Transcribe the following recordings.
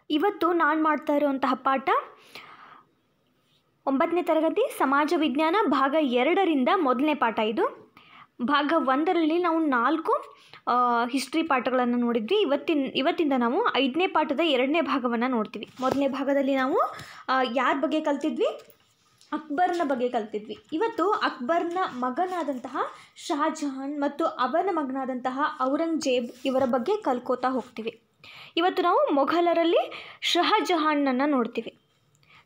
ಇವತ್ತು ನಾನು ಮಾಡ್ತಾ ಇರುವಂತಹ ಪಾಠ 9ನೇ ತರಗತಿ ಸಮಾಜ ವಿಜ್ಞಾನ ಭಾಗ 2ರಿಂದ ಮೊದಲನೇ ಪಾಠ. ಇದು ಭಾಗ 1ರಲ್ಲಿ ನಾವು 4 ಹಿಸ್ಟ್ರಿ ಪಾಠಗಳನ್ನು ನೋಡಿದ್ವಿ. ಇವತ್ತಿಂದ ನಾವು 5ನೇ ಪಾಠದ 2ನೇ ಭಾಗವನ್ನು ನೋಡ್ತೀವಿ. ಮೊದಲನೇ ಭಾಗದಲ್ಲಿ ನಾವು ಯಾರ ಬಗ್ಗೆ ಕಲ್ತಿದ್ವಿ? ಅಕ್ಬರ್ನ ಬಗ್ಗೆ ಕಲ್ತಿದ್ವಿ. ಇವತ್ತು ಅಕ್ಬರ್ನ ಮಗನಾದಂತಹ ಶಹಜಹಾನ್ ಮತ್ತು ಅವನ ಮಗನಾದಂತಹ ಔರಂಗಜೇಬ್ ಇವರ ಬಗ್ಗೆ ಕಲ್ಕೋತಾ ಹೋಗ್ತೀವಿ. ಇವತ್ತು ನಾವು ಮೊಘಲರಲ್ಲಿ ಶಹಜಹಾನ್ನನ್ನು ನೋಡ್ತೀವಿ.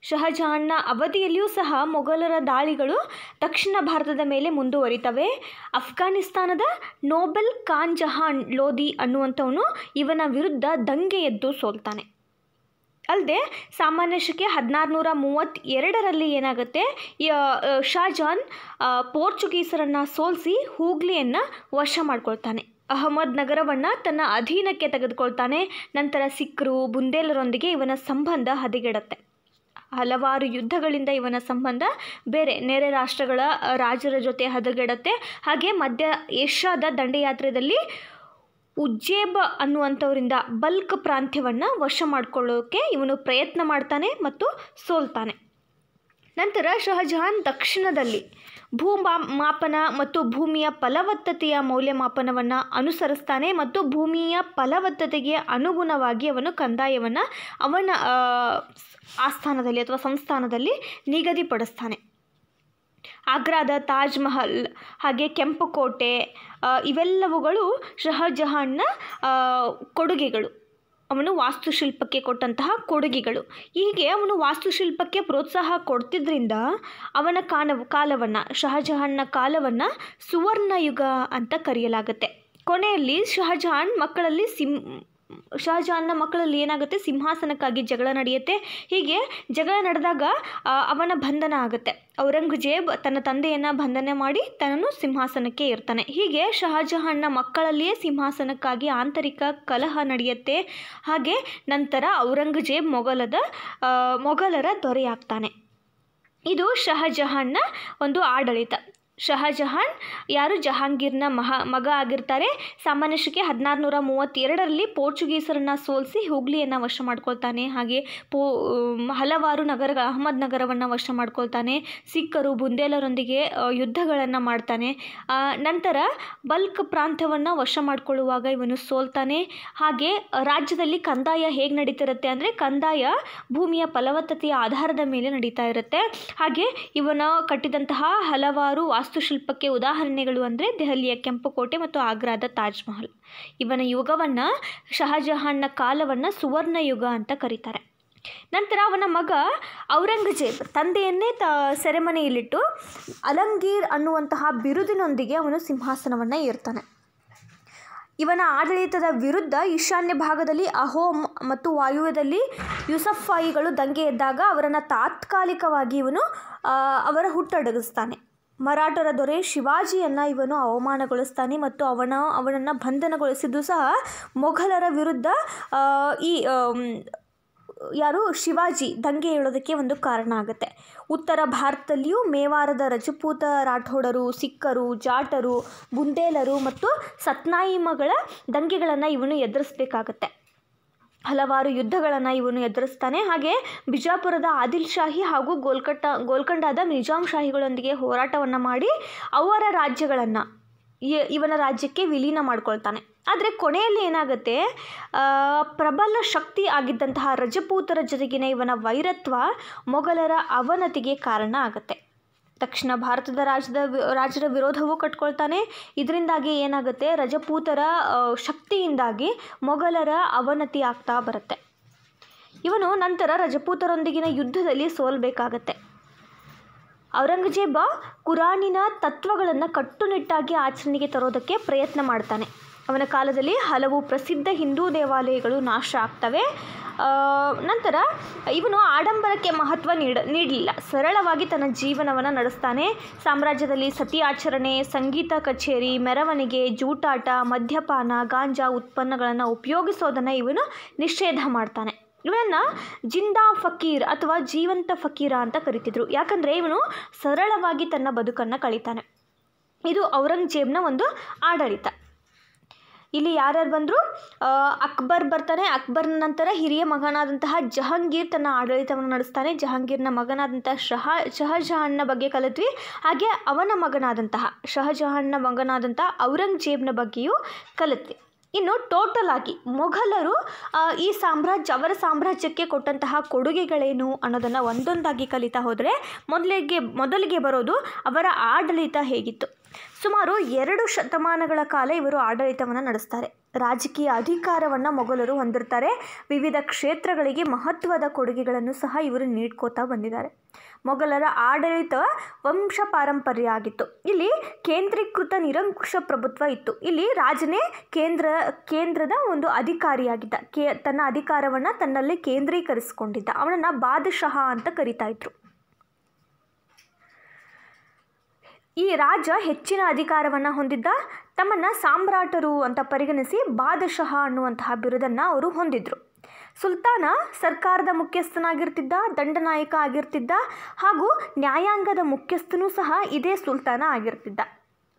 ಶಹಜಹಾನ್ನ ಅವಧಿಯಲ್ಲಿಯೂ ಸಹ ಮೊಘಲರ ದಾಳಿಗಳು ದಕ್ಷಿಣ ಭಾರತದ ಮೇಲೆ ಮುಂದುವರಿತವೆ. ಅಫ್ಘಾನಿಸ್ತಾನದ ನೋಬೆಲ್ ಖಾನ್ ಜಹಾನ್ ಲೋಧಿ ಅನ್ನುವಂಥವನು ಇವನ ವಿರುದ್ಧ ದಂಗೆ ಎದ್ದು ಸೋಲ್ತಾನೆ. ಅಲ್ಲದೆ ಸಾಮಾನ್ಯ ಶಕೆ 1632ರಲ್ಲಿ ಏನಾಗುತ್ತೆ, ಶಹಜಹಾನ್ ಪೋರ್ಚುಗೀಸರನ್ನು ಸೋಲಿಸಿ ಹೂಗ್ಲಿಯನ್ನು ವಶ ಮಾಡ್ಕೊಳ್ತಾನೆ. ಅಹಮದ್ ನಗರವನ್ನು ತನ್ನ ಅಧೀನಕ್ಕೆ ತೆಗೆದುಕೊಳ್ತಾನೆ. ನಂತರ ಸಿಖ್ರು ಬುಂದೇಲರೊಂದಿಗೆ ಇವನ ಸಂಬಂಧ ಹದಗೆಡುತ್ತೆ. ಹಲವಾರು ಯುದ್ಧಗಳಿಂದ ಇವನ ಸಂಬಂಧ ಬೇರೆ ನೆರೆ ರಾಷ್ಟ್ರಗಳ ರಾಜರ ಜೊತೆ ಹದಗೆಡುತ್ತೆ. ಹಾಗೆ ಮಧ್ಯ ಏಷ್ಯಾದ ದಂಡಯಾತ್ರೆಯಲ್ಲಿ ಉಜ್ಜೇಬ್ ಅನ್ನುವಂಥವರಿಂದ ಬಲ್ಕ್ ಪ್ರಾಂತ್ಯವನ್ನು ವಶ ಮಾಡಿಕೊಳ್ಳೋಕೆ ಇವನು ಪ್ರಯತ್ನ ಮಾಡ್ತಾನೆ ಮತ್ತು ಸೋಲ್ತಾನೆ. ನಂತರ ಶಹಜಹಾನ್ ದಕ್ಷಿಣದಲ್ಲಿ ಮಾಪನ ಮತ್ತು ಭೂಮಿಯ ಫಲವತ್ತತೆಯ ಮೌಲ್ಯಮಾಪನವನ್ನು ಅನುಸರಿಸ್ತಾನೆ ಮತ್ತು ಭೂಮಿಯ ಫಲವತ್ತತೆಗೆ ಅನುಗುಣವಾಗಿ ಅವನು ಕಂದಾಯವನ್ನು ಅವನ ಆಸ್ಥಾನದಲ್ಲಿ ಅಥವಾ ಸಂಸ್ಥಾನದಲ್ಲಿ ನಿಗದಿಪಡಿಸ್ತಾನೆ. ಆಗ್ರಾದ ತಾಜ್ ಮಹಲ್ ಹಾಗೆ ಕೆಂಪು ಕೋಟೆ ಇವೆಲ್ಲವುಗಳು ಶಹಜಹಾನ್ನ ಕೊಡುಗೆಗಳು, ಅವನು ವಾಸ್ತುಶಿಲ್ಪಕ್ಕೆ ಕೊಟ್ಟಂತಹ ಕೊಡುಗೆಗಳು. ಹೀಗೆ ಅವನು ವಾಸ್ತುಶಿಲ್ಪಕ್ಕೆ ಪ್ರೋತ್ಸಾಹ ಕೊಡ್ತಿದ್ದರಿಂದ ಅವನ ಕಾಲವನ್ನು ಶಹಜಹಾನ್ನ ಕಾಲವನ್ನು ಸುವರ್ಣ ಯುಗ ಅಂತ ಕರೆಯಲಾಗುತ್ತೆ. ಕೊನೆಯಲ್ಲಿ ಶಹಜಹಾನ್ನ ಮಕ್ಕಳಲ್ಲಿ ಏನಾಗುತ್ತೆ, ಸಿಂಹಾಸನಕ್ಕಾಗಿ ಜಗಳ ನಡೆಯುತ್ತೆ. ಹೀಗೆ ಜಗಳ ನಡೆದಾಗ ಅವನ ಬಂಧನ ಆಗುತ್ತೆ. ಔರಂಗಜೇಬ್ ತನ್ನ ತಂದೆಯನ್ನು ಬಂಧನ ಮಾಡಿ ತನ್ನನ್ನು ಸಿಂಹಾಸನಕ್ಕೆ ಇರ್ತಾನೆ. ಹೀಗೆ ಶಹಜಹಾನ್ನ ಮಕ್ಕಳಲ್ಲಿಯೇ ಸಿಂಹಾಸನಕ್ಕಾಗಿ ಆಂತರಿಕ ಕಲಹ ನಡೆಯುತ್ತೆ. ಹಾಗೆ ನಂತರ ಔರಂಗಜೇಬ್ ಮೊಘಲರ ದೊರೆಯಾಗ್ತಾನೆ. ಇದು ಶಹಜಹಾನ್ನ ಒಂದು ಆಡಳಿತ. ಶಹಜಹಾನ್ ಯಾರು ಜಹಾಂಗೀರ್ನ ಮಗ ಆಗಿರ್ತಾರೆ. ಸಾಮಾನ್ಯ ಶಕೆ 1632ರಲ್ಲಿ ಪೋರ್ಚುಗೀಸರನ್ನು ಸೋಲಿಸಿ ಹೂಗ್ಲಿಯನ್ನು ವಶ ಮಾಡ್ಕೊಳ್ತಾನೆ. ಹಾಗೆ ಹಲವಾರು ಅಹಮದ್ ನಗರವನ್ನು ವಶ ಮಾಡ್ಕೊಳ್ತಾನೆ. ಸಿಖ್ಖರು ಬುಂದೇಲರೊಂದಿಗೆ ಯುದ್ಧಗಳನ್ನು ಮಾಡ್ತಾನೆ. ನಂತರ ಬಲ್ಕ್ ಪ್ರಾಂತ್ಯವನ್ನು ವಶ ಮಾಡಿಕೊಳ್ಳುವಾಗ ಇವನು ಸೋಲ್ತಾನೆ. ಹಾಗೆ ರಾಜ್ಯದಲ್ಲಿ ಕಂದಾಯ ಹೇಗೆ ನಡೀತಿರುತ್ತೆ ಅಂದರೆ, ಕಂದಾಯ ಭೂಮಿಯ ಫಲವತ್ತತೆಯ ಆಧಾರದ ಮೇಲೆ ನಡೀತಾ ಇರುತ್ತೆ. ಹಾಗೆ ಇವನು ಕಟ್ಟಿದಂತಹ ಹಲವಾರು ವಾಸ್ತುಶಿಲ್ಪಕ್ಕೆ ಉದಾಹರಣೆಗಳು ಅಂದರೆ ದೆಹಲಿಯ ಕೆಂಪು ಕೋಟೆ ಮತ್ತು ಆಗ್ರಾದ ತಾಜ್ ಮಹಲ್. ಇವನ ಯುಗವನ್ನು, ಶಹಜಹಾನ್ನ ಕಾಲವನ್ನು ಸುವರ್ಣ ಯುಗ ಅಂತ ಕರೀತಾರೆ. ನಂತರ ಅವನ ಮಗ ಔರಂಗಜೇಬ್ ತಂದೆಯನ್ನೇ ಸೆರೆಮನೆಯಲ್ಲಿಟ್ಟು ಅಲಂಗೀರ್ ಅನ್ನುವಂತಹ ಬಿರುದಿನೊಂದಿಗೆ ಅವನು ಸಿಂಹಾಸನವನ್ನು ಏರ್ತಾನೆ. ಇವನ ಆಡಳಿತದ ವಿರುದ್ಧ ಈಶಾನ್ಯ ಭಾಗದಲ್ಲಿ ಅಹೋಮ್ ಮತ್ತು ವಾಯುವ್ಯದಲ್ಲಿ ಯೂಸಫಾಯಿಗಳು ದಂಗೆ ಎದ್ದಾಗ ಅವರನ್ನು ತಾತ್ಕಾಲಿಕವಾಗಿ ಇವನು ಅವರ ಹುಟ್ಟಡಗಿಸ್ತಾನೆ. ಮರಾಠರ ದೊರೆ ಶಿವಾಜಿಯನ್ನು ಇವನು ಅವಮಾನಗೊಳಿಸ್ತಾನೆ ಮತ್ತು ಅವನನ್ನು ಬಂಧನಗೊಳಿಸಿದ್ದು ಸಹ ಮೊಘಲರ ವಿರುದ್ಧ ಶಿವಾಜಿ ದಂಗೆ ಏಳೋದಕ್ಕೆ ಒಂದು ಕಾರಣ ಆಗುತ್ತೆ. ಉತ್ತರ ಭಾರತದಲ್ಲಿಯೂ ಮೇವಾರದ ರಜಪೂತ ರಾಠೋಡರು, ಸಿಖ್ಖರು, ಜಾಟರು, ಬುಂದೇಲರು ಮತ್ತು ಸತ್ನಾಯಿಮಗಳ ದಂಗೆಗಳನ್ನು ಇವನು ಎದುರಿಸಬೇಕಾಗತ್ತೆ. ಹಲವಾರು ಯುದ್ಧಗಳನ್ನು ಇವನು ಎದುರಿಸ್ತಾನೆ. ಹಾಗೆ ಬಿಜಾಪುರದ ಆದಿಲ್ ಶಾಹಿ ಹಾಗೂ ಗೋಲ್ಕೊಂಡಾದ ನಿಜಾಮ್ ಶಾಹಿಗಳೊಂದಿಗೆ ಹೋರಾಟವನ್ನು ಮಾಡಿ ಅವರ ರಾಜ್ಯಗಳನ್ನು ಇವನ ರಾಜ್ಯಕ್ಕೆ ವಿಲೀನ ಮಾಡ್ಕೊಳ್ತಾನೆ. ಆದರೆ ಕೊನೆಯಲ್ಲಿ ಏನಾಗುತ್ತೆ, ಪ್ರಬಲ ಶಕ್ತಿ ಆಗಿದ್ದಂತಹ ರಜಪೂತರ ಜೊತೆಗಿನ ಇವನ ವೈರತ್ವ ಮೊಘಲರ ಅವನತಿಗೆ ಕಾರಣ ಆಗುತ್ತೆ. ದಕ್ಷಿಣ ಭಾರತದ ರಾಜರ ವಿರೋಧವೂ ಕಟ್ಕೊಳ್ತಾನೆ. ಇದರಿಂದಾಗಿ ಏನಾಗುತ್ತೆ, ರಜಪೂತರ ಶಕ್ತಿಯಿಂದಾಗಿ ಮೊಘಲರ ಅವನತಿ ಆಗ್ತಾ ಬರುತ್ತೆ. ಇವನು ನಂತರ ರಜಪೂತರೊಂದಿಗಿನ ಯುದ್ಧದಲ್ಲಿ ಸೋಲ್ಬೇಕಾಗತ್ತೆ. ಔರಂಗಜೇಬ ಕುರಾನಿನ ತತ್ವಗಳನ್ನು ಕಟ್ಟುನಿಟ್ಟಾಗಿ ಆಚರಣೆಗೆ ತರೋದಕ್ಕೆ ಪ್ರಯತ್ನ ಮಾಡ್ತಾನೆ. ಅವನ ಕಾಲದಲ್ಲಿ ಹಲವು ಪ್ರಸಿದ್ಧ ಹಿಂದೂ ದೇವಾಲಯಗಳು ನಾಶ ಆಗ್ತವೆ. ನಂತರ ಇವನು ಆಡಂಬರಕ್ಕೆ ಮಹತ್ವ ನೀಡಲಿಲ್ಲ. ಸರಳವಾಗಿ ತನ್ನ ಜೀವನವನ್ನು ನಡೆಸ್ತಾನೆ. ಸಾಮ್ರಾಜ್ಯದಲ್ಲಿ ಸತಿ ಆಚರಣೆ, ಸಂಗೀತ ಕಚೇರಿ, ಮೆರವಣಿಗೆ, ಜೂಟಾಟ, ಮದ್ಯಪಾನ, ಗಾಂಜಾ ಉತ್ಪನ್ನಗಳನ್ನು ಉಪಯೋಗಿಸೋದನ್ನು ಇವನು ನಿಷೇಧ ಮಾಡ್ತಾನೆ. ಇವನನ್ನು ಜಿಂದಾ ಫಕೀರ್ ಅಥವಾ ಜೀವಂತ ಫಕೀರ ಅಂತ ಕರಿತಿದ್ರು. ಯಾಕಂದರೆ ಇವನು ಸರಳವಾಗಿ ತನ್ನ ಬದುಕನ್ನು ಕಳೀತಾನೆ. ಇದು ಔರಂಗಜೇಬ್ನ ಒಂದು ಆಡಳಿತ. ಇಲ್ಲಿ ಯಾರ್ಯಾರು ಬಂದರು? ಅಕ್ಬರ್ ಬರ್ತಾನೆ. ಅಕ್ಬರ್ನ ನಂತರ ಹಿರಿಯ ಮಗನಾದಂತಹ ಜಹಾಂಗೀರ್ ತನ್ನ ಆಡಳಿತವನ್ನು ನಡೆಸ್ತಾನೆ. ಜಹಾಂಗೀರ್ನ ಮಗನಾದಂತಹ ಶಹಜಹಾನ್ನ ಬಗ್ಗೆ ಕಲಿತ್ವಿ. ಹಾಗೆ ಅವನ ಮಗನಾದಂತಹ ಶಹಜಹಾನ್ನ ಮಗನಾದಂತಹ ಔರಂಗಜೇಬ್ನ ಬಗ್ಗೆಯೂ ಕಲಿತ್ವಿ. ಇನ್ನು ಟೋಟಲ್ ಆಗಿ ಮೊಘಲರು ಅವರ ಸಾಮ್ರಾಜ್ಯಕ್ಕೆ ಕೊಟ್ಟಂತಹ ಕೊಡುಗೆಗಳೇನು ಅನ್ನೋದನ್ನು ಒಂದೊಂದಾಗಿ ಕಲಿತಾ ಹೋದರೆ ಮೊದಲಿಗೆ ಬರೋದು ಅವರ ಆಡಳಿತ ಹೇಗಿತ್ತು. ಸುಮಾರು 2 ಶತಮಾನಗಳ ಕಾಲ ಇವರು ಆಡಳಿತವನ್ನು ನಡೆಸ್ತಾರೆ. ರಾಜಕೀಯ ಅಧಿಕಾರವನ್ನು ಮೊಘಲರು ಹೊಂದಿರ್ತಾರೆ. ವಿವಿಧ ಕ್ಷೇತ್ರಗಳಿಗೆ ಮಹತ್ವದ ಕೊಡುಗೆಗಳನ್ನು ಸಹ ಇವರು ನೀಡ್ಕೋತಾ ಬಂದಿದ್ದಾರೆ. ಮೊಘಲರ ಆಡಳಿತ ವಂಶ ಪಾರಂಪರ್ಯ ಆಗಿತ್ತು. ಇಲ್ಲಿ ಕೇಂದ್ರೀಕೃತ ನಿರಂಕುಶ ಪ್ರಭುತ್ವ ಇತ್ತು. ಇಲ್ಲಿ ರಾಜನೇ ಕೇಂದ್ರದ ಒಂದು ಅಧಿಕಾರಿಯಾಗಿದ್ದ. ತನ್ನ ಅಧಿಕಾರವನ್ನು ತನ್ನಲ್ಲಿ ಕೇಂದ್ರೀಕರಿಸಿಕೊಂಡಿದ್ದ. ಅವನನ್ನು ಬಾದಶಾಹ ಅಂತ ಕರಿತಾ ಇದ್ರು. ಈ ರಾಜ ಹೆಚ್ಚಿನ ಅಧಿಕಾರವನ್ನು ಹೊಂದಿದ್ದ. ತಮ್ಮನ್ನು ಸಾಮ್ರಾಟರು ಅಂತ ಪರಿಗಣಿಸಿ ಬಾದಶಾಹ ಅನ್ನುವಂತಹ ಬಿರುದನ್ನು ಅವರು ಹೊಂದಿದ್ರು. ಸುಲ್ತಾನ ಸರ್ಕಾರದ ಮುಖ್ಯಸ್ಥನಾಗಿರ್ತಿದ್ದ, ದಂಡನಾಯಕ ಆಗಿರ್ತಿದ್ದ, ಹಾಗೂ ನ್ಯಾಯಾಂಗದ ಮುಖ್ಯಸ್ಥನೂ ಸಹ ಇದೇ ಸುಲ್ತಾನ ಆಗಿರ್ತಿದ್ದ.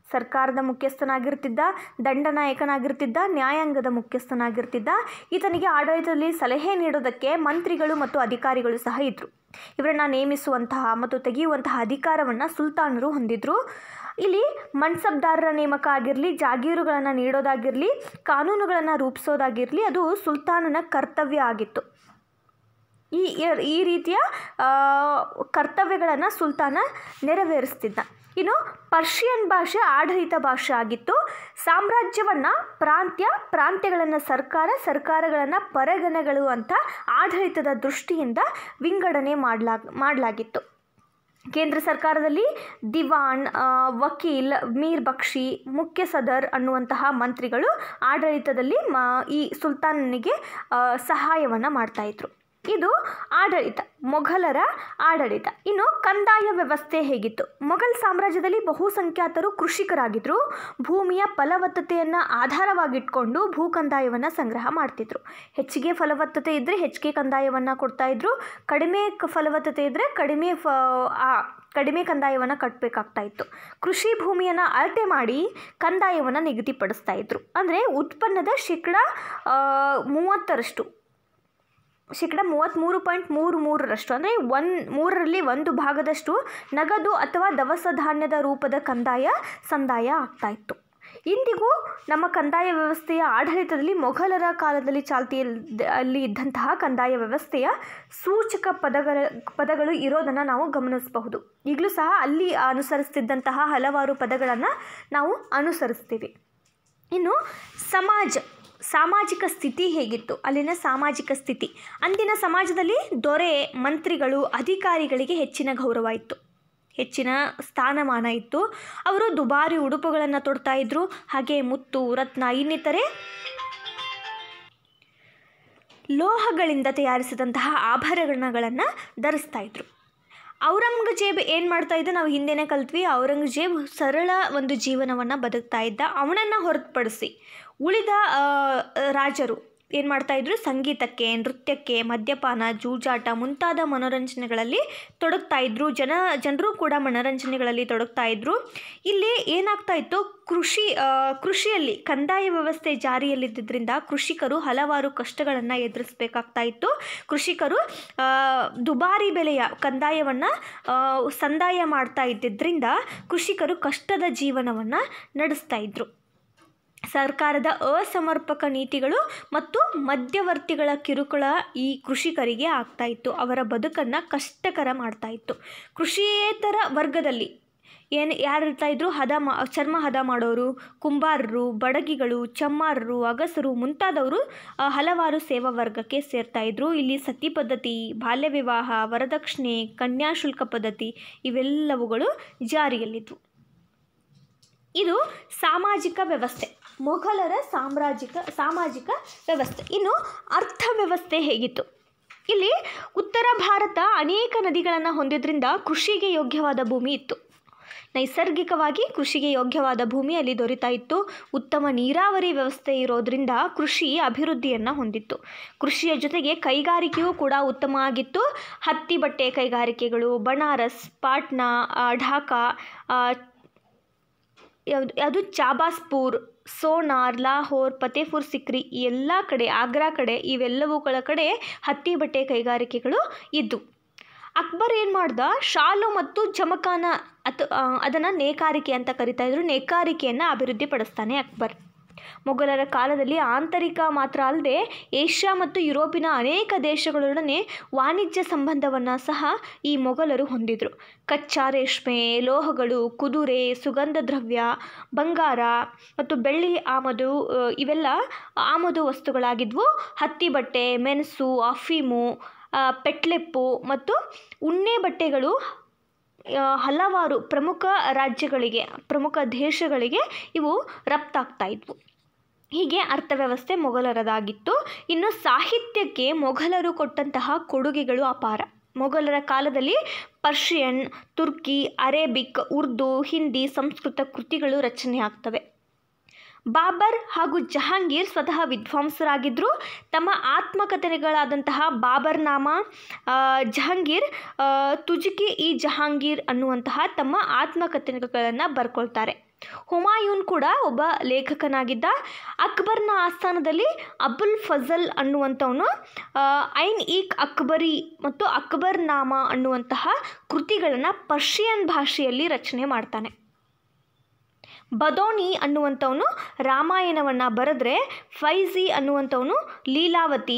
ಸರ್ಕಾರದ ಮುಖ್ಯಸ್ಥನಾಗಿರ್ತಿದ್ದ, ದಂಡನಾಯಕನಾಗಿರ್ತಿದ್ದ, ನ್ಯಾಯಾಂಗದ ಮುಖ್ಯಸ್ಥನಾಗಿರ್ತಿದ್ದ. ಈತನಿಗೆ ಆಡಳಿತದಲ್ಲಿ ಸಲಹೆ ನೀಡೋದಕ್ಕೆ ಮಂತ್ರಿಗಳು ಮತ್ತು ಅಧಿಕಾರಿಗಳು ಸಹ ಇದ್ದರು. ಇವರನ್ನು ನೇಮಿಸುವಂತಹ ಮತ್ತು ತೆಗೆಯುವಂತಹ ಅಧಿಕಾರವನ್ನು ಸುಲ್ತಾನರು ಹೊಂದಿದ್ರು. ಇಲ್ಲಿ ಮನ್ಸಬ್ದಾರರ ನೇಮಕ ಆಗಿರಲಿ, ಜಾಗೀರುಗಳನ್ನು ನೀಡೋದಾಗಿರಲಿ, ಕಾನೂನುಗಳನ್ನು ರೂಪಿಸೋದಾಗಿರಲಿ, ಅದು ಸುಲ್ತಾನನ ಕರ್ತವ್ಯ ಆಗಿತ್ತು. ಈ ರೀತಿಯ ಕರ್ತವ್ಯಗಳನ್ನು ಸುಲ್ತಾನ ನೆರವೇರಿಸ್ತಿದ್ದ. ಇನ್ನು ಪರ್ಷಿಯನ್ ಭಾಷೆ ಆಡಳಿತ ಭಾಷೆ ಆಗಿತ್ತು. ಸಾಮ್ರಾಜ್ಯವನ್ನು ಪ್ರಾಂತ್ಯಗಳನ್ನು ಸರ್ಕಾರಗಳನ್ನು ಪರಗಣಗಳು ಅಂತ ಆಡಳಿತದ ದೃಷ್ಟಿಯಿಂದ ವಿಂಗಡಣೆ ಮಾಡಲಾಗಿತ್ತು. ಕೇಂದ್ರ ಸರ್ಕಾರದಲ್ಲಿ ದಿವಾನ್, ವಕೀಲ್, ಮೀರ್ ಬಕ್ಷಿ, ಮುಖ್ಯ ಸದರ್ ಅನ್ನುವಂತಹ ಮಂತ್ರಿಗಳು ಆಡಳಿತದಲ್ಲಿ ಈ ಸುಲ್ತಾನನಿಗೆ ಸಹಾಯವನ್ನು ಮಾಡ್ತಾಯಿದ್ರು. ಇದು ಆಡಳಿತ, ಮೊಘಲರ ಆಡಳಿತ. ಇನ್ನು ಕಂದಾಯ ವ್ಯವಸ್ಥೆ ಹೇಗಿತ್ತು? ಮೊಘಲ್ ಸಾಮ್ರಾಜ್ಯದಲ್ಲಿ ಬಹುಸಂಖ್ಯಾತರು ಕೃಷಿಕರಾಗಿದ್ದರು. ಭೂಮಿಯ ಫಲವತ್ತತೆಯನ್ನು ಆಧಾರವಾಗಿಟ್ಕೊಂಡು ಭೂ ಕಂದಾಯವನ್ನು ಸಂಗ್ರಹ ಮಾಡ್ತಿದ್ರು. ಹೆಚ್ಚಿಗೆ ಫಲವತ್ತತೆ ಇದ್ದರೆ ಹೆಚ್ಚಿಗೆ ಕಂದಾಯವನ್ನು ಕೊಡ್ತಾಯಿದ್ರು. ಕಡಿಮೆ ಫಲವತ್ತತೆ ಇದ್ದರೆ ಕಡಿಮೆ ಕಂದಾಯವನ್ನು ಕಟ್ಟಬೇಕಾಗ್ತಾ ಇತ್ತು. ಕೃಷಿ ಭೂಮಿಯನ್ನು ಅಳತೆ ಮಾಡಿ ಕಂದಾಯವನ್ನು ನಿಗದಿಪಡಿಸ್ತಾ ಇದ್ರು. ಅಂದರೆ ಉತ್ಪನ್ನದ ಶೇಕಡ 33.33% ಅಂದರೆ 1/3 ಭಾಗದಷ್ಟು ನಗದು ಅಥವಾ ದವಸ ಧಾನ್ಯದ ರೂಪದ ಸಂದಾಯ ಆಗ್ತಾಯಿತ್ತು. ಇಂದಿಗೂ ನಮ್ಮ ಕಂದಾಯ ವ್ಯವಸ್ಥೆಯ ಆಡಳಿತದಲ್ಲಿ ಮೊಘಲರ ಕಾಲದಲ್ಲಿ ಚಾಲ್ತಿಯಲ್ಲಿ ಇದ್ದಂತಹ ಕಂದಾಯ ವ್ಯವಸ್ಥೆಯ ಸೂಚಕ ಪದಗಳು ಇರೋದನ್ನು ನಾವು ಗಮನಿಸಬಹುದು. ಈಗಲೂ ಸಹ ಅಲ್ಲಿ ಅನುಸರಿಸ್ತಿದ್ದಂತಹ ಹಲವಾರು ಪದಗಳನ್ನು ನಾವು ಅನುಸರಿಸ್ತೀವಿ. ಇನ್ನು ಸಾಮಾಜಿಕ ಸ್ಥಿತಿ ಹೇಗಿತ್ತು? ಅಲ್ಲಿನ ಸಾಮಾಜಿಕ ಸ್ಥಿತಿ, ಅಂದಿನ ಸಮಾಜದಲ್ಲಿ ದೊರೆ, ಮಂತ್ರಿಗಳು, ಅಧಿಕಾರಿಗಳಿಗೆ ಹೆಚ್ಚಿನ ಗೌರವ ಇತ್ತು, ಹೆಚ್ಚಿನ ಸ್ಥಾನಮಾನ ಇತ್ತು. ಅವರು ದುಬಾರಿ ಉಡುಪುಗಳನ್ನು ತೊಡ್ತಾ ಇದ್ರು. ಹಾಗೆ ಮುತ್ತು, ರತ್ನ, ಇನ್ನಿತರೆ ಲೋಹಗಳಿಂದ ತಯಾರಿಸಿದಂತಹ ಆಭರಣಗಳನ್ನು ಧರಿಸ್ತಾ ಇದ್ರು. ಔರಂಗಜೇಬ್ ಏನು ಮಾಡ್ತಾ ಇದ್ದ? ನಾವು ಹಿಂದೆನೇ ಕಲ್ತ್ವಿ. ಔರಂಗಜೇಬ್ ಸರಳ ಒಂದು ಜೀವನವನ್ನು ಬದುಕ್ತಾ ಇದ್ದ. ಅವನನ್ನು ಹೊರತುಪಡಿಸಿ ಉಳಿದ ರಾಜರು ಏನು ಮಾಡ್ತಾಯಿದ್ರು? ಸಂಗೀತಕ್ಕೆ, ನೃತ್ಯಕ್ಕೆ, ಮದ್ಯಪಾನ, ಜೂಜಾಟ ಮುಂತಾದ ಮನೋರಂಜನೆಗಳಲ್ಲಿ ತೊಡಗ್ತಾ ಇದ್ರು. ಜನರು ಕೂಡ ಮನೋರಂಜನೆಗಳಲ್ಲಿ ತೊಡಗ್ತಾ ಇದ್ರು. ಇಲ್ಲಿ ಏನಾಗ್ತಾ ಇತ್ತು? ಕೃಷಿಯಲ್ಲಿ ಕಂದಾಯ ವ್ಯವಸ್ಥೆ ಜಾರಿಯಲ್ಲಿದ್ದರಿಂದ ಕೃಷಿಕರು ಹಲವಾರು ಕಷ್ಟಗಳನ್ನು ಎದುರಿಸಬೇಕಾಗ್ತಾ ಇತ್ತು. ಕೃಷಿಕರು ದುಬಾರಿ ಬೆಲೆಯ ಕಂದಾಯವನ್ನು ಸಂದಾಯ ಮಾಡ್ತಾ ಇದ್ದಿದ್ದರಿಂದ ಕೃಷಿಕರು ಕಷ್ಟದ ಜೀವನವನ್ನು ನಡೆಸ್ತಾ ಇದ್ರು. ಸರ್ಕಾರದ ಅಸಮರ್ಪಕ ನೀತಿಗಳು ಮತ್ತು ಮಧ್ಯವರ್ತಿಗಳ ಕಿರುಕುಳ ಈ ಕೃಷಿಕರಿಗೆ ಆಗ್ತಾ ಇತ್ತು. ಅವರ ಬದುಕನ್ನು ಕಷ್ಟಕರ ಮಾಡ್ತಾ ಇತ್ತು. ಕೃಷಿಯೇತರ ವರ್ಗದಲ್ಲಿ ಯಾರು ಇರ್ತಾಯಿದ್ರು? ಚರ್ಮ ಹದ ಮಾಡೋರು, ಕುಂಬಾರರು, ಬಡಗಿಗಳು, ಚಮ್ಮಾರರು, ಅಗಸರು ಮುಂತಾದವರು ಹಲವಾರು ಸೇವಾ ವರ್ಗಕ್ಕೆ ಸೇರ್ತಾಯಿದ್ರು. ಇಲ್ಲಿ ಸತಿ ಪದ್ಧತಿ, ಬಾಲ್ಯ ವಿವಾಹ, ವರದಕ್ಷಿಣೆ, ಕನ್ಯಾಶುಲ್ಕ ಪದ್ಧತಿ ಇವೆಲ್ಲವುಗಳು ಜಾರಿಯಲ್ಲಿದ್ದವು. ಇದು ಸಾಮಾಜಿಕ ವ್ಯವಸ್ಥೆ, ಮೊಘಲರ ಸಾಮಾಜಿಕ ವ್ಯವಸ್ಥೆ. ಇನ್ನು ಅರ್ಥವ್ಯವಸ್ಥೆ ಹೇಗಿತ್ತು? ಇಲ್ಲಿ ಉತ್ತರ ಭಾರತ ಅನೇಕ ನದಿಗಳನ್ನು ಹೊಂದಿದ್ರಿಂದ ಕೃಷಿಗೆ ಯೋಗ್ಯವಾದ ಭೂಮಿ ಇತ್ತು. ನೈಸರ್ಗಿಕವಾಗಿ ಕೃಷಿಗೆ ಯೋಗ್ಯವಾದ ಭೂಮಿ ಅಲ್ಲಿ ದೊರೀತಾ ಇತ್ತು. ಉತ್ತಮ ನೀರಾವರಿ ವ್ಯವಸ್ಥೆ ಇರೋದರಿಂದ ಕೃಷಿ ಅಭಿವೃದ್ಧಿಯನ್ನು ಹೊಂದಿತ್ತು. ಕೃಷಿಯ ಜೊತೆಗೆ ಕೈಗಾರಿಕೆಯೂ ಕೂಡ ಉತ್ತಮ ಆಗಿತ್ತು. ಹತ್ತಿ ಬಟ್ಟೆ ಕೈಗಾರಿಕೆಗಳು, ಬನಾರಸ್, ಪಾಟ್ನಾ, ಢಾಕಾ, ಚಾಬಾಸ್ಪುರ್, ಸೋನಾರ್, ಲಾಹೋರ್, ಫತೇಪುರ್ ಸಿಕ್ರಿ ಈ ಎಲ್ಲ ಕಡೆ, ಆಗ್ರಾ ಕಡೆ ಇವೆಲ್ಲವುಗಳ ಕಡೆ ಹತ್ತಿ ಬಟ್ಟೆ ಕೈಗಾರಿಕೆಗಳು ಇದ್ದವು. ಅಕ್ಬರ್ ಏನು ಮಾಡ್ದ, ಶಾಲು ಮತ್ತು ಜಮಖಾನ ಅದನ್ನು ನೇಕಾರಿಕೆ ಅಂತ ಕರಿತಾ ಇದ್ರು, ನೇಕಾರಿಕೆಯನ್ನು ಅಭಿವೃದ್ಧಿಪಡಿಸ್ತಾನೆ ಅಕ್ಬರ್. ಮೊಘಲರ ಕಾಲದಲ್ಲಿ ಆಂತರಿಕ ಮಾತ್ರ ಅಲ್ಲದೆ ಏಷ್ಯಾ ಮತ್ತು ಯುರೋಪಿನ ಅನೇಕ ದೇಶಗಳೊಡನೆ ವಾಣಿಜ್ಯ ಸಂಬಂಧವನ್ನು ಸಹ ಈ ಮೊಘಲರು ಹೊಂದಿದ್ರು. ಕಚ್ಚಾ ರೇಷ್ಮೆ, ಲೋಹಗಳು, ಕುದುರೆ, ಸುಗಂಧ ದ್ರವ್ಯ, ಬಂಗಾರ ಮತ್ತು ಬೆಳ್ಳಿ ಆಮದು ಇವೆಲ್ಲ ಆಮದು ವಸ್ತುಗಳಾಗಿದ್ವು. ಹತ್ತಿ ಬಟ್ಟೆ, ಮೆಣಸು, ಅಫೀಮು, ಪೆಟ್ಲೆಪ್ಪು ಮತ್ತು ಉಣ್ಣೆ ಬಟ್ಟೆಗಳು ಹಲವಾರು ಪ್ರಮುಖ ರಾಜ್ಯಗಳಿಗೆ, ಪ್ರಮುಖ ದೇಶಗಳಿಗೆ ಇವು ರಫ್ತಾಗ್ತಾ ಇದ್ವು. ಹೀಗೆ ಅರ್ಥವ್ಯವಸ್ಥೆ ಮೊಘಲರದಾಗಿತ್ತು. ಇನ್ನು ಸಾಹಿತ್ಯಕ್ಕೆ ಮೊಘಲರು ಕೊಟ್ಟಂತಹ ಕೊಡುಗೆಗಳು ಅಪಾರ. ಮೊಘಲರ ಕಾಲದಲ್ಲಿ ಪರ್ಷಿಯನ್, ತುರ್ಕಿ, ಅರೇಬಿಕ್, ಉರ್ದು, ಹಿಂದಿ, ಸಂಸ್ಕೃತ ಕೃತಿಗಳು ರಚನೆ ಆಗ್ತವೆ. ಬಾಬರ್ ಹಾಗೂ ಜಹಾಂಗೀರ್ ಸ್ವತಃ ವಿದ್ವಾಂಸರಾಗಿದ್ದರು. ತಮ್ಮ ಆತ್ಮಕಥನಗಳಾದಂತಹ ಬಾಬರ್ನಾಮ, ಜಹಾಂಗೀರ್ ತುಜುಕಿ ಇ ಜಹಾಂಗೀರ್ ಅನ್ನುವಂತಹ ತಮ್ಮ ಆತ್ಮಕಥನಗಳನ್ನು ಬರ್ಕೊಳ್ತಾರೆ. ಹುಮಾಯೂನ್ ಕೂಡ ಒಬ್ಬ ಲೇಖಕನಾಗಿದ್ದ. ಅಕ್ಬರ್ನ ಆಸ್ಥಾನದಲ್ಲಿ ಅಬುಲ್ ಫಜಲ್ ಅನ್ನುವಂಥವನು ಐನ್ ಈಕ್ ಅಕ್ಬರಿ ಮತ್ತು ಅಕ್ಬರ್ನಾಮ ಅನ್ನುವಂತಹ ಕೃತಿಗಳನ್ನು ಪರ್ಷಿಯನ್ ಭಾಷೆಯಲ್ಲಿ ರಚನೆ ಮಾಡ್ತಾನೆ. ಬದೋನಿ ಅನ್ನುವಂಥವನು ರಾಮಾಯಣವನ್ನು ಬರೆದ್ರೆ, ಫೈಜಿ ಅನ್ನುವಂಥವನು ಲೀಲಾವತಿ,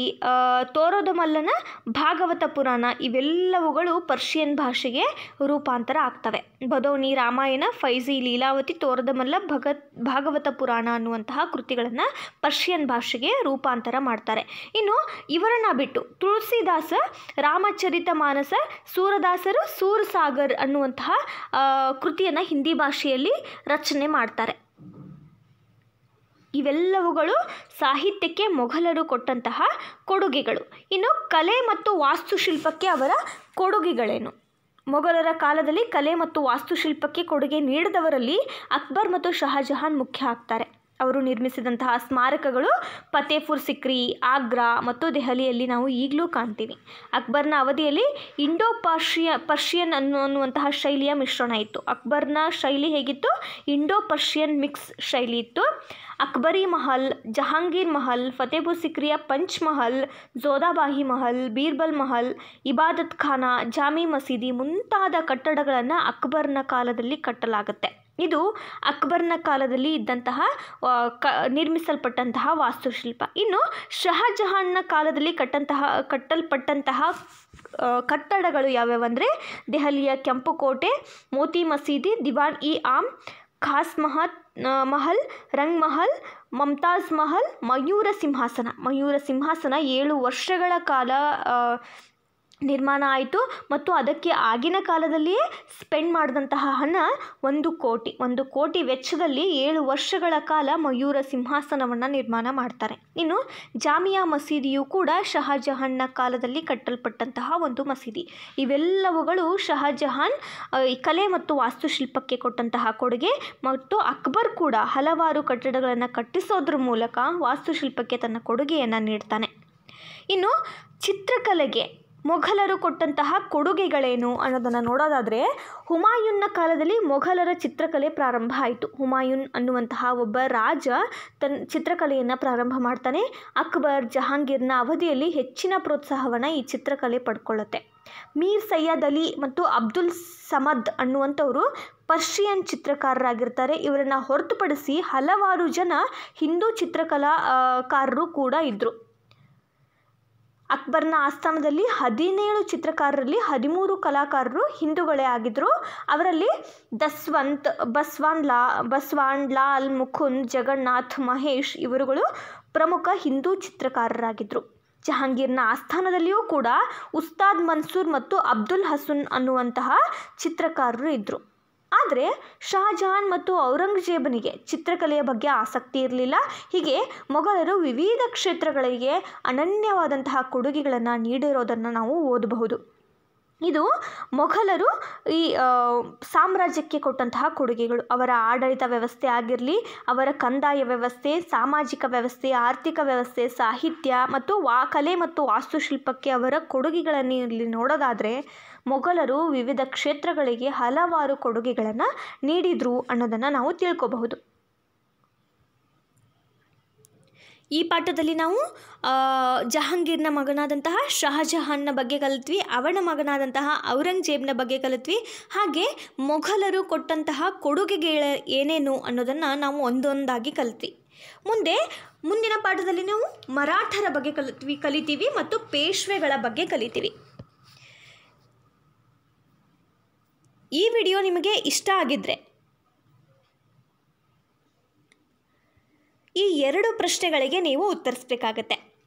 ತೋರದಮಲ್ಲನ ಭಾಗವತ ಪುರಾಣ ಇವೆಲ್ಲವುಗಳು ಪರ್ಷಿಯನ್ ಭಾಷೆಗೆ ರೂಪಾಂತರ ಆಗ್ತವೆ. ಬದೋನಿ ರಾಮಾಯಣ, ಫೈಜಿ ಲೀಲಾವತಿ, ತೋರದಮಲ್ಲ, ಭಾಗವತ ಪುರಾಣ ಅನ್ನುವಂತಹ ಕೃತಿಗಳನ್ನು ಪರ್ಷಿಯನ್ ಭಾಷೆಗೆ ರೂಪಾಂತರ ಮಾಡ್ತಾರೆ. ಇನ್ನು ಇವರನ್ನು ಬಿಟ್ಟು ತುಳಸಿದಾಸ ರಾಮಚರಿತ ಮಾನಸ, ಸೂರದಾಸರು ಸೂರಸಾಗರ್ ಅನ್ನುವಂತಹ ಕೃತಿಯನ್ನು ಹಿಂದಿ ಭಾಷೆಯಲ್ಲಿ ರಚನೆ ಮಾಡ್ತಾರೆ. ಇವೆಲ್ಲವುಗಳು ಸಾಹಿತ್ಯಕ್ಕೆ ಮೊಘಲರು ಕೊಟ್ಟಂತಹ ಕೊಡುಗೆಗಳು. ಇನ್ನು ಕಲೆ ಮತ್ತು ವಾಸ್ತುಶಿಲ್ಪಕ್ಕೆ ಅವರ ಕೊಡುಗೆಗಳೇನು? ಮೊಘಲರ ಕಾಲದಲ್ಲಿ ಕಲೆ ಮತ್ತು ವಾಸ್ತುಶಿಲ್ಪಕ್ಕೆ ಕೊಡುಗೆ ನೀಡಿದವರಲ್ಲಿ ಅಕ್ಬರ್ ಮತ್ತು ಶಹಜಹಾನ್ ಮುಖ್ಯ ಆಗ್ತಾರೆ. ಅವರು ನಿರ್ಮಿಸಿದಂತಹ ಸ್ಮಾರಕಗಳು ಫತೇಪುರ್ ಸಿಕ್ರಿ, ಆಗ್ರಾ ಮತ್ತು ದೆಹಲಿಯಲ್ಲಿ ನಾವು ಈಗಲೂ ಕಾಣ್ತೀವಿ. ಅಕ್ಬರ್ನ ಅವಧಿಯಲ್ಲಿ ಪರ್ಷಿಯನ್ ಅನ್ನುವಂತಹ ಶೈಲಿಯ ಮಿಶ್ರಣ ಇತ್ತು. ಅಕ್ಬರ್ನ ಶೈಲಿ ಹೇಗಿತ್ತು? ಇಂಡೋ ಪರ್ಷಿಯನ್ ಮಿಕ್ಸ್ ಶೈಲಿ ಇತ್ತು. ಅಕ್ಬರಿ ಮಹಲ್, ಜಹಾಂಗೀರ್ ಮಹಲ್, ಫತೇಪುರ್ ಸಿಕ್ರಿಯ ಪಂಚ್ ಮಹಲ್, ಜೋಧಾಬಾಯಿ ಮಹಲ್, ಬೀರ್ಬಲ್ ಮಹಲ್, ಇಬಾದತ್ ಖಾನ, ಜಾಮಿ ಮಸೀದಿ ಮುಂತಾದ ಕಟ್ಟಡಗಳನ್ನು ಅಕ್ಬರ್ನ ಕಾಲದಲ್ಲಿ ಕಟ್ಟಲಾಗುತ್ತೆ. ಇದು ಅಕ್ಬರ್ನ ಕಾಲದಲ್ಲಿ ಇದ್ದಂತಹ ನಿರ್ಮಿಸಲ್ಪಟ್ಟಂತಹ ವಾಸ್ತುಶಿಲ್ಪ. ಇನ್ನು ಶಹಜಹಾನ್ನ ಕಾಲದಲ್ಲಿ ಕಟ್ಟಲ್ಪಟ್ಟಂತಹ ಕಟ್ಟಡಗಳು ಯಾವ್ಯಾವಂದರೆ ದೆಹಲಿಯ ಕೆಂಪುಕೋಟೆ, ಮೋತಿ ಮಸೀದಿ, ದಿವಾನ್ ಇ ಆಮ್, ಖಾಸ್ ಮಹಲ್, ರಂಗ್ ಮಹಲ್, ಮಮ್ತಾಜ್ ಮಹಲ್, ಮಯೂರ ಸಿಂಹಾಸನ 7 ವರ್ಷಗಳ ಕಾಲ ನಿರ್ಮಾಣ ಆಯಿತು. ಮತ್ತು ಅದಕ್ಕೆ ಆಗಿನ ಕಾಲದಲ್ಲಿಯೇ ಸ್ಪೆಂಡ್ ಮಾಡಿದಂತಹ ಹಣ 1 ಕೋಟಿ ವೆಚ್ಚದಲ್ಲಿ 7 ವರ್ಷಗಳ ಕಾಲ ಮಯೂರ ಸಿಂಹಾಸನವನ್ನು ನಿರ್ಮಾಣ ಮಾಡ್ತಾರೆ. ಇನ್ನು ಜಾಮಿಯಾ ಮಸೀದಿಯು ಕೂಡ ಶಹಜಹಾನ್ನ ಕಾಲದಲ್ಲಿ ಕಟ್ಟಲ್ಪಟ್ಟಂತಹ ಒಂದು ಮಸೀದಿ. ಇವೆಲ್ಲವುಗಳು ಶಹಜಹಾನ್ ಕಲೆ ಮತ್ತು ವಾಸ್ತುಶಿಲ್ಪಕ್ಕೆ ಕೊಟ್ಟಂತಹ ಕೊಡುಗೆ. ಮತ್ತು ಅಕ್ಬರ್ ಕೂಡ ಹಲವಾರು ಕಟ್ಟಡಗಳನ್ನು ಕಟ್ಟಿಸೋದ್ರ ಮೂಲಕ ವಾಸ್ತುಶಿಲ್ಪಕ್ಕೆ ತನ್ನ ಕೊಡುಗೆಯನ್ನು ನೀಡ್ತಾನೆ. ಇನ್ನು ಚಿತ್ರಕಲೆಗೆ ಮೊಘಲರು ಕೊಟ್ಟಂತಹ ಕೊಡುಗೆಗಳೇನು ಅನ್ನೋದನ್ನು ನೋಡೋದಾದರೆ, ಹುಮಾಯೂನ್ನ ಕಾಲದಲ್ಲಿ ಮೊಘಲರ ಚಿತ್ರಕಲೆ ಪ್ರಾರಂಭ ಆಯಿತು. ಹುಮಾಯೂನ್ ಅನ್ನುವಂತಹ ಒಬ್ಬ ರಾಜ ತನ್ನ ಚಿತ್ರಕಲೆಯನ್ನು ಪ್ರಾರಂಭ ಮಾಡ್ತಾನೆ. ಅಕ್ಬರ್, ಜಹಾಂಗೀರ್ನ ಅವಧಿಯಲ್ಲಿ ಹೆಚ್ಚಿನ ಪ್ರೋತ್ಸಾಹವನ್ನು ಈ ಚಿತ್ರಕಲೆ ಪಡ್ಕೊಳ್ಳುತ್ತೆ. ಮೀರ್ ಸೈಯದ್ ಅಲಿ ಮತ್ತು ಅಬ್ದುಲ್ ಸಮದ್ ಅನ್ನುವಂಥವರು ಪರ್ಷಿಯನ್ ಚಿತ್ರಕಾರರಾಗಿರ್ತಾರೆ. ಇವರನ್ನು ಹೊರತುಪಡಿಸಿ ಹಲವಾರು ಜನ ಹಿಂದೂ ಚಿತ್ರಕಲಾಕಾರರು ಕೂಡ ಇದ್ದರು. ಅಕ್ಬರ್ನ ಆಸ್ಥಾನದಲ್ಲಿ 17 ಚಿತ್ರಕಾರರಲ್ಲಿ 13 ಕಲಾಕಾರರು ಹಿಂದೂಗಳೇ ಆಗಿದ್ದರು. ಅವರಲ್ಲಿ ದಸ್ವಂತ್, ಬಸ್ವಾನ್ ಲಾಲ್, ಮುಕುಂದ್, ಜಗನ್ನಾಥ್, ಮಹೇಶ್ ಇವರುಗಳು ಪ್ರಮುಖ ಹಿಂದೂ ಚಿತ್ರಕಾರರಾಗಿದ್ದರು. ಜಹಾಂಗೀರ್ನ ಆಸ್ಥಾನದಲ್ಲಿಯೂ ಕೂಡ ಉಸ್ತಾದ್ ಮನ್ಸೂರ್ ಮತ್ತು ಅಬ್ದುಲ್ ಹಸನ್ ಅನ್ನುವಂತಹ ಚಿತ್ರಕಾರರು ಇದ್ದರು. ಆದರೆ ಶಹಜಹಾನ್ ಮತ್ತು ಔರಂಗಜೇಬನಿಗೆ ಚಿತ್ರಕಲೆಯ ಬಗ್ಗೆ ಆಸಕ್ತಿ ಇರಲಿಲ್ಲ. ಹೀಗೆ ಮೊಘಲರು ವಿವಿಧ ಕ್ಷೇತ್ರಗಳಿಗೆ ಅನನ್ಯವಾದಂತಹ ಕೊಡುಗೆಗಳನ್ನು ನೀಡಿರೋದನ್ನು ನಾವು ಓದಬಹುದು. ಇದು ಮೊಘಲರು ಈ ಸಾಮ್ರಾಜ್ಯಕ್ಕೆ ಕೊಟ್ಟಂತಹ ಕೊಡುಗೆಗಳು. ಅವರ ಆಡಳಿತ ವ್ಯವಸ್ಥೆ ಆಗಿರಲಿ, ಅವರ ಕಂದಾಯ ವ್ಯವಸ್ಥೆ, ಸಾಮಾಜಿಕ ವ್ಯವಸ್ಥೆ, ಆರ್ಥಿಕ ವ್ಯವಸ್ಥೆ, ಸಾಹಿತ್ಯ ಮತ್ತು ಕಲೆ ಮತ್ತು ವಾಸ್ತುಶಿಲ್ಪಕ್ಕೆ ಅವರ ಕೊಡುಗೆಗಳನ್ನು ಇಲ್ಲಿ ನೋಡೋದಾದರೆ ಮೊಘಲರು ವಿವಿಧ ಕ್ಷೇತ್ರಗಳಿಗೆ ಹಲವಾರು ಕೊಡುಗೆಗಳನ್ನು ನೀಡಿದರು ಅನ್ನೋದನ್ನು ನಾವು ತಿಳ್ಕೋಬಹುದು. ಈ ಪಾಠದಲ್ಲಿ ನಾವು ಜಹಾಂಗೀರ್ನ ಮಗನಾದಂತಹ ಶಹಜಹಾನ್ನ ಬಗ್ಗೆ ಕಲಿತ್ವಿ, ಅವನ ಮಗನಾದಂತಹ ಔರಂಗಜೇಬ್ನ ಬಗ್ಗೆ ಕಲಿತ್ವಿ. ಹಾಗೆ ಮೊಘಲರು ಕೊಟ್ಟಂತಹ ಕೊಡುಗೆಗಳ ಏನೇನು ಅನ್ನೋದನ್ನು ನಾವು ಒಂದೊಂದಾಗಿ ಕಲಿತ್ವಿ. ಮುಂದಿನ ಪಾಠದಲ್ಲಿ ನಾವು ಮರಾಠರ ಬಗ್ಗೆ ಕಲಿತೀವಿ ಮತ್ತು ಪೇಶ್ವೆಗಳ ಬಗ್ಗೆ ಕಲಿತೀವಿ. ಈ ವಿಡಿಯೋ ನಿಮಗೆ ಇಷ್ಟ ಆಗಿದ್ದರೆ ಈ 2 ಪ್ರಶ್ನೆಗಳಿಗೆ ನೀವು ಉತ್ತರಿಸಬೇಕಾಗತ್ತೆ.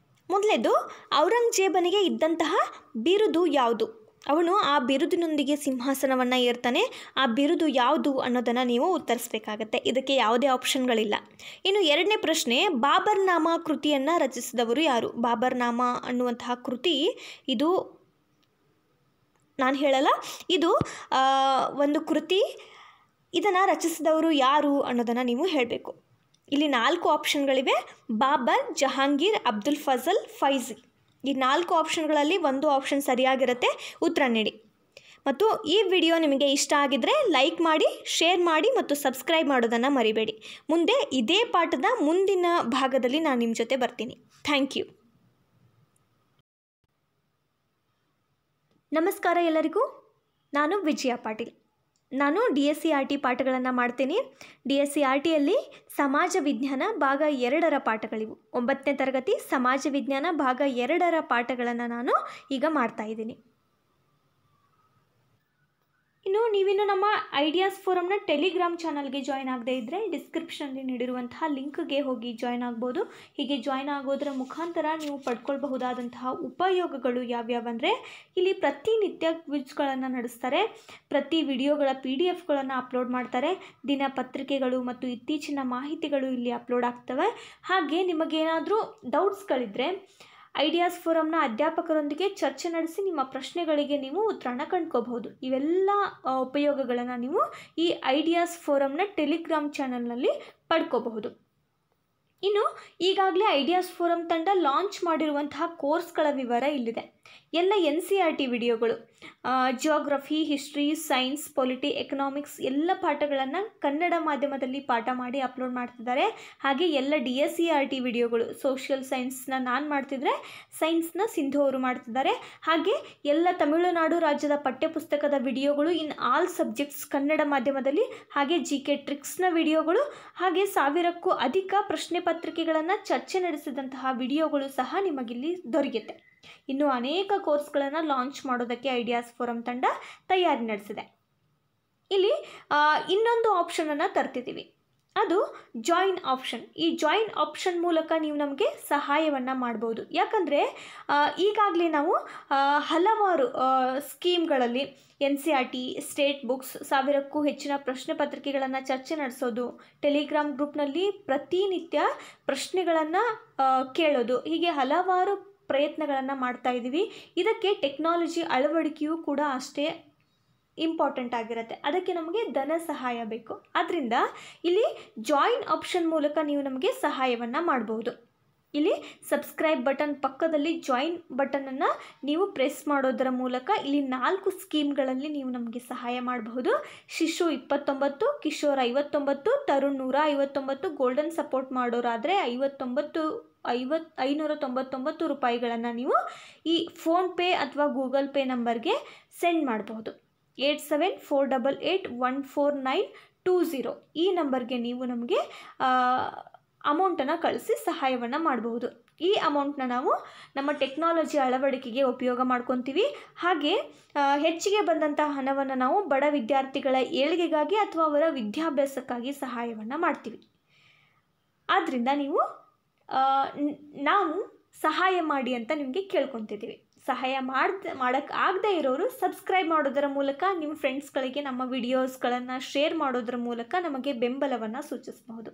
ಮೊದಲೇದು, ಔರಂಗಜೇಬನಿಗೆ ಇದ್ದಂತಹ ಬಿರುದು ಯಾವುದು? ಅವನು ಆ ಬಿರುದಿನೊಂದಿಗೆ ಸಿಂಹಾಸನವನ್ನು ಏರ್ತಾನೆ. ಆ ಬಿರುದು ಯಾವುದು ಅನ್ನೋದನ್ನು ನೀವು ಉತ್ತರಿಸಬೇಕಾಗತ್ತೆ. ಇದಕ್ಕೆ ಯಾವುದೇ ಆಪ್ಷನ್ಗಳಿಲ್ಲ. ಇನ್ನು 2ನೇ ಪ್ರಶ್ನೆ, ಬಾಬರ್ನಾಮಾ ಕೃತಿಯನ್ನು ರಚಿಸಿದವರು ಯಾರು? ಬಾಬರ್ನಾಮಾ ಅನ್ನುವಂತಹ ಕೃತಿ ಇದು ನಾನು ಹೇಳಲ್ಲ, ಇದು ಒಂದು ಕೃತಿ. ಇದನ್ನು ರಚಿಸಿದವರು ಯಾರು ಅನ್ನೋದನ್ನು ನೀವು ಹೇಳಬೇಕು. ಇಲ್ಲಿ 4 ಆಪ್ಷನ್ಗಳಿವೆ: ಬಾಬರ್, ಜಹಾಂಗೀರ್, ಅಬ್ದುಲ್ ಫಜಲ್, ಫೈಜಿ. ಈ 4 ಆಪ್ಷನ್ಗಳಲ್ಲಿ ಒಂದು ಆಪ್ಷನ್ ಸರಿಯಾಗಿರುತ್ತೆ. ಉತ್ತರ ನೀಡಿ. ಮತ್ತು ಈ ವಿಡಿಯೋ ನಿಮಗೆ ಇಷ್ಟ ಆಗಿದ್ದರೆ ಲೈಕ್ ಮಾಡಿ, ಶೇರ್ ಮಾಡಿ ಮತ್ತು ಸಬ್ಸ್ಕ್ರೈಬ್ ಮಾಡೋದನ್ನು ಮರಿಬೇಡಿ. ಮುಂದೆ ಇದೇ ಪಾಠದ ಮುಂದಿನ ಭಾಗದಲ್ಲಿ ನಾನು ನಿಮ್ಮ ಜೊತೆ ಬರ್ತೀನಿ. Thank you. ನಮಸ್ಕಾರ ಎಲ್ಲರಿಗೂ. ನಾನು ವಿಜಯ ಪಾಟೀಲ್. ನಾನು DSCRT ಪಾಠಗಳನ್ನು ಮಾಡ್ತೀನಿ. DSCRTಯಲ್ಲಿ ಸಮಾಜ ವಿಜ್ಞಾನ ಭಾಗ 2ರ ಪಾಠಗಳಿವು. 9ನೇ ತರಗತಿ ಸಮಾಜ ವಿಜ್ಞಾನ ಭಾಗ 2ರ ಪಾಠಗಳನ್ನು ನಾನು ಈಗ ಮಾಡ್ತಾಯಿದ್ದೀನಿ. ನೀವಿನ್ನು ನಮ್ಮ ಐಡಿಯಾಸ್ ಫೋರಮ್ನ ಟೆಲಿಗ್ರಾಮ್ ಚಾನಲ್ಗೆ ಜಾಯ್ನ್ ಆಗದೇ ಇದ್ದರೆ ಡಿಸ್ಕ್ರಿಪ್ಷನಲ್ಲಿ ನೀಡಿರುವಂತಹ ಲಿಂಕ್ಗೆ ಹೋಗಿ ಜಾಯ್ನ್ ಆಗ್ಬೋದು. ಹೀಗೆ ಜಾಯ್ನ್ ಆಗೋದರ ಮುಖಾಂತರ ನೀವು ಪಡ್ಕೊಳ್ಬಹುದಾದಂತಹ ಉಪಯೋಗಗಳು ಯಾವ್ಯಾವಂದರೆ, ಇಲ್ಲಿ ಪ್ರತಿನಿತ್ಯ ಕ್ವಿಜ್ಗಳನ್ನು ನಡೆಸ್ತಾರೆ, ಪ್ರತಿ ವಿಡಿಯೋಗಳ PDF ಅಪ್ಲೋಡ್ ಮಾಡ್ತಾರೆ, ದಿನಪತ್ರಿಕೆಗಳು ಮತ್ತು ಇತ್ತೀಚಿನ ಮಾಹಿತಿಗಳು ಇಲ್ಲಿ ಅಪ್ಲೋಡ್ ಆಗ್ತವೆ. ಹಾಗೆ ನಿಮಗೇನಾದರೂ ಡೌಟ್ಸ್ಗಳಿದ್ದರೆ ಐಡಿಯಾಸ್ ಫೋರಮ್ನ ಅಧ್ಯಾಪಕರೊಂದಿಗೆ ಚರ್ಚೆ ನಡೆಸಿ ನಿಮ್ಮ ಪ್ರಶ್ನೆಗಳಿಗೆ ನೀವು ಉತ್ತರನ ಕಂಡ್ಕೋಬಹುದು. ಇವೆಲ್ಲ ಉಪಯೋಗಗಳನ್ನು ನೀವು ಈ ಐಡಿಯಾಸ್ ಫೋರಮ್ನ ಟೆಲಿಗ್ರಾಮ್ ಚಾನಲ್ನಲ್ಲಿ ಪಡ್ಕೋಬಹುದು. ಇನ್ನು ಈಗಾಗಲೇ ಐಡಿಯಾಸ್ ಫೋರಮ್ ತಂಡ ಲಾಂಚ್ ಮಾಡಿರುವಂತಹ ಕೋರ್ಸ್ಗಳ ವಿವರ ಇಲ್ಲಿದೆ. ಎಲ್ಲ NCERT ವಿಡಿಯೋಗಳು, geography, history, science, polity, economics ಎಲ್ಲ ಪಾಠಗಳನ್ನು ಕನ್ನಡ ಮಾಧ್ಯಮದಲ್ಲಿ ಪಾಠ ಮಾಡಿ ಅಪ್ಲೋಡ್ ಮಾಡ್ತಿದ್ದಾರೆ. ಹಾಗೆ ಎಲ್ಲ DSCRT ವಿಡಿಯೋಗಳು, ಸೋಷಿಯಲ್ ಸೈನ್ಸ್ನ ನಾನು ಮಾಡ್ತಿದ್ರೆ ಸೈನ್ಸ್ನ ಸಿಂಧು ಅವರು ಮಾಡ್ತಿದ್ದಾರೆ. ಹಾಗೆ ಎಲ್ಲ ತಮಿಳುನಾಡು ರಾಜ್ಯದ ಪಠ್ಯಪುಸ್ತಕದ ವಿಡಿಯೋಗಳು ಇನ್ ಆಲ್ ಸಬ್ಜೆಕ್ಟ್ಸ್ ಕನ್ನಡ ಮಾಧ್ಯಮದಲ್ಲಿ, ಹಾಗೆ GK ಟ್ರಿಕ್ಸ್ನ ವಿಡಿಯೋಗಳು, ಹಾಗೆ 1000ಕ್ಕೂ ಅಧಿಕ ಪ್ರಶ್ನೆ ಪತ್ರಿಕೆಗಳನ್ನು ಚರ್ಚೆ ನಡೆಸಿದಂತಹ ವಿಡಿಯೋಗಳು ಸಹ ನಿಮಗಿಲ್ಲಿ ದೊರೆಯುತ್ತೆ. ಇನ್ನು ಅನೇಕ ಕೋರ್ಸ್ಗಳನ್ನು ಲಾಂಚ್ ಮಾಡೋದಕ್ಕೆ ಐಡಿಯಾಸ್ ಫೋರಮ್ ತಂಡ ತಯಾರಿ ನಡೆಸಿದೆ. ಇಲ್ಲಿ ಇನ್ನೊಂದು ಆಪ್ಷನನ್ನು ತರ್ತಿದ್ದೀವಿ, ಅದು ಜಾಯಿನ್ ಆಪ್ಷನ್. ಈ ಜಾಯಿನ್ ಆಪ್ಷನ್ ಮೂಲಕ ನೀವು ನಮಗೆ ಸಹಾಯವನ್ನು ಮಾಡ್ಬೋದು. ಯಾಕಂದರೆ ಈಗಾಗಲೇ ನಾವು ಹಲವಾರು ಸ್ಕೀಮ್ಗಳಲ್ಲಿ NCERT, ಸ್ಟೇಟ್ ಬುಕ್ಸ್, 1000ಕ್ಕೂ ಹೆಚ್ಚಿನ ಪ್ರಶ್ನೆ ಪತ್ರಿಕೆಗಳನ್ನು ಚರ್ಚೆ ನಡೆಸೋದು, ಟೆಲಿಗ್ರಾಮ್ ಗ್ರೂಪ್ನಲ್ಲಿ ಪ್ರತಿನಿತ್ಯ ಪ್ರಶ್ನೆಗಳನ್ನು ಕೇಳೋದು, ಹೀಗೆ ಹಲವಾರು ಪ್ರಯತ್ನಗಳನ್ನು ಮಾಡ್ತಾ ಇದ್ದೀವಿ. ಇದಕ್ಕೆ ಟೆಕ್ನಾಲಜಿ ಅಳವಡಿಕೆಯೂ ಕೂಡ ಅಷ್ಟೇ ಇಂಪಾರ್ಟೆಂಟ್ ಆಗಿರುತ್ತೆ. ಅದಕ್ಕೆ ನಮಗೆ ಧನ ಸಹಾಯ ಬೇಕು. ಆದ್ದರಿಂದ ಇಲ್ಲಿ ಜಾಯಿನ್ ಆಪ್ಷನ್ ಮೂಲಕ ನೀವು ನಮಗೆ ಸಹಾಯವನ್ನು ಮಾಡಬಹುದು. ಇಲ್ಲಿ ಸಬ್ಸ್ಕ್ರೈಬ್ ಬಟನ್ ಪಕ್ಕದಲ್ಲಿ ಜಾಯಿನ್ ಬಟನನ್ನು ನೀವು ಪ್ರೆಸ್ ಮಾಡೋದರ ಮೂಲಕ ಇಲ್ಲಿ 4 ಸ್ಕೀಮ್ಗಳಲ್ಲಿ ನೀವು ನಮಗೆ ಸಹಾಯ ಮಾಡಬಹುದು. ಶಿಶು 29, ಕಿಶೋರ್ 59, ತರುಣ್ 159, ಗೋಲ್ಡನ್ ಸಪೋರ್ಟ್ ಮಾಡೋರಾದರೆ 599 ರೂಪಾಯಿಗಳನ್ನು ನೀವು ಈ ಫೋನ್ಪೇ ಅಥವಾ ಗೂಗಲ್ ಪೇ ನಂಬರ್ಗೆ ಸೆಂಡ್ ಮಾಡಬಹುದು. 8748814920 ಈ ನಂಬರ್ಗೆ ನೀವು ನಮಗೆ ಅಮೌಂಟನ್ನು ಕಳಿಸಿ ಸಹಾಯವನ್ನು ಮಾಡಬಹುದು. ಈ ಅಮೌಂಟ್ನ ನಾವು ನಮ್ಮ ಟೆಕ್ನಾಲಜಿ ಅಳವಡಿಕೆಗೆ ಉಪಯೋಗ ಮಾಡ್ಕೊತೀವಿ. ಹಾಗೆ ಹೆಚ್ಚಿಗೆ ಬಂದಂತಹ ಹಣವನ್ನು ನಾವು ಬಡ ವಿದ್ಯಾರ್ಥಿಗಳ ಏಳಿಗೆಗಾಗಿ ಅಥವಾ ಅವರ ವಿದ್ಯಾಭ್ಯಾಸಕ್ಕಾಗಿ ಸಹಾಯವನ್ನು ಮಾಡ್ತೀವಿ. ಆದ್ದರಿಂದ ನಾವು ಸಹಾಯ ಮಾಡಿ ಅಂತ ನಿಮಗೆ ಕೇಳ್ಕೊತಿದ್ದೀವಿ. ಸಹಾಯ ಮಾಡೋಕ್ಕಾಗದೇ ಇರೋರು ಸಬ್ಸ್ಕ್ರೈಬ್ ಮಾಡೋದರ ಮೂಲಕ ನಿಮ್ಮ ಫ್ರೆಂಡ್ಸ್ಗಳಿಗೆ ನಮ್ಮ ವಿಡಿಯೋಸ್ಗಳನ್ನು ಶೇರ್ ಮಾಡೋದರ ಮೂಲಕ ನಮಗೆ ಬೆಂಬಲವನ್ನು ಸೂಚಿಸಬಹುದು.